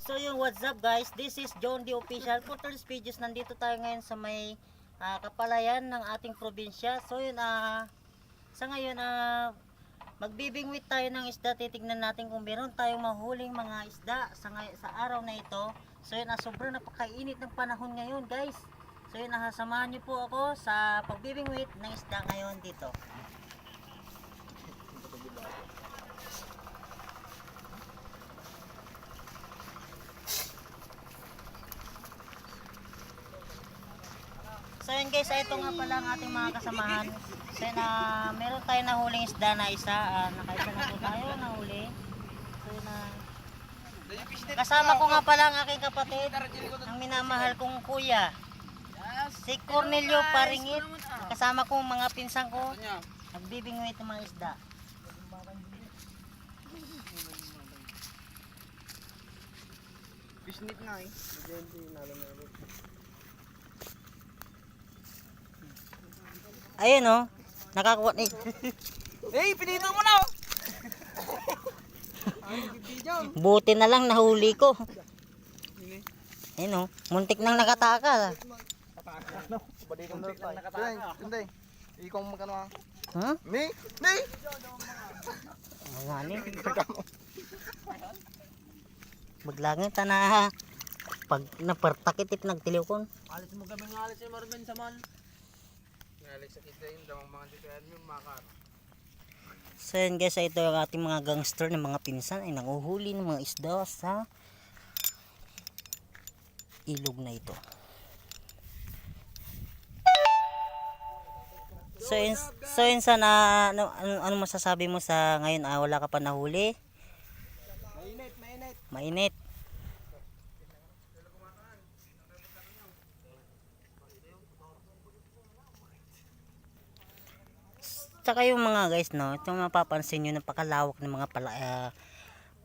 So yung what's up guys, this is John D Official. For today's videos, nandito tayo ngayon sa may kapalayan ng ating probinsya. So yun, sa ngayon magbibingwit tayo ng isda. Titignan natin kung meron tayong mahuling mga isda sa araw na ito. So yun, sobrang napakainit ng panahon ngayon guys. So yun, samahan niyo po ako sa pagbibingwit ng isda ngayon dito. So yun guys, ito nga pala ang ating mga kasamahan. So yun, meron tayo nahuling isda na isa. Nakaisa na po tayo nahuli. So yun, kasama ko nga pala ang aking kapatid, ang minamahal kong kuya, si Cornelio Paringit. Kasama ko mga pinsang ko, nagbibingwit ng mga isda. Pisnit nga eh. Ayun oh, nakakuha ni. Hey, pinito mo na oh. Buti na lang nahuli ko. Ayun oh, muntik nang nakataka. Muntik lang nakataka. Tunday. Ikaw magkano ah? Ha? Ni. Ngani. Maglangit na pag napertakitip nagtiliw kon. Alis mo kami ngalis si Marvin Saman. Ngalis sa kita yung damang mga tituan yung makar. So yun guys, ito ang ating mga gangster ng mga pinsan ay nanguhuli ng mga isda sa ilog na ito. So yun sana, ano masasabi mo sa ngayon? Wala ka pa nahuli? Mainit. Tsaka yung mga guys, no, itong mapapansin nyo, napakalawak ng mga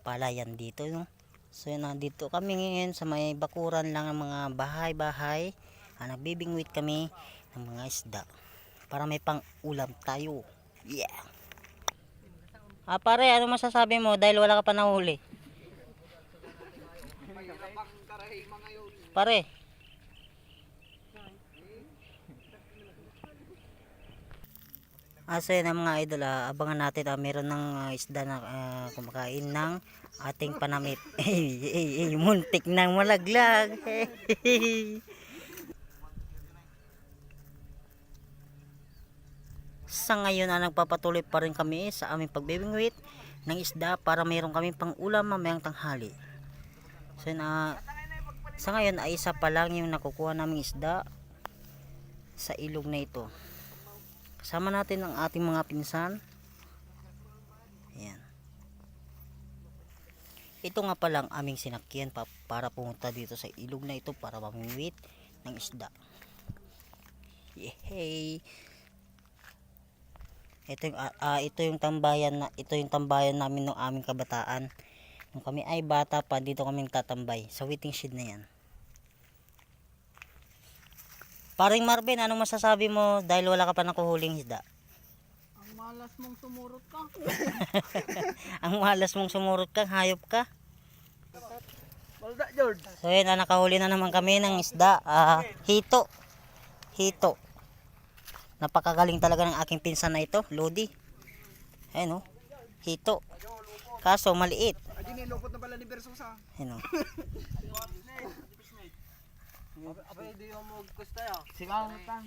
palayan dito, no. So yun, dito kami ngayon sa may bakuran lang ng mga bahay-bahay. Nagbibingwit kami ng mga isda para may pang ulam tayo. Yeah. Pare, ano masasabi mo dahil wala ka pa nahuli? Pare. So yun mga idol, abangan natin, meron ng isda na kumakain ng ating panamit. Muntik nang malaglag. Sa ngayon nagpapatuloy pa rin kami sa aming pagbibingwit ng isda para mayroon kami pang ulam mamayang tanghali. So yun, sa ngayon ay isa pa lang yung nakukuha naming isda sa ilog na ito. Kasama natin ang ating mga pinsan. Ayan. Ito nga palang aming sinakyan para pumunta dito sa ilog na ito para mamingwit ng isda. Yehey! Ito yung tambayan namin ng aming kabataan. Nung kami ay bata pa, dito kami tatambay sa waiting shed na yan. Paring Marvin, ano masasabi mo dahil wala ka pa nakuhuling isda? Ang malas mong sumurot ka. Ang malas mong sumurot ka, hayop ka. Balda, George. So yun, nakahuli na naman kami ng isda. Hito. Napakagaling talaga ng aking pinsan na ito, Lodi. Ayun oh, hito. Kaso maliit. Ay, nilupot na pala ni Bersosa. Ayun oh. Apa di mo gusto ya? Sigaw tan.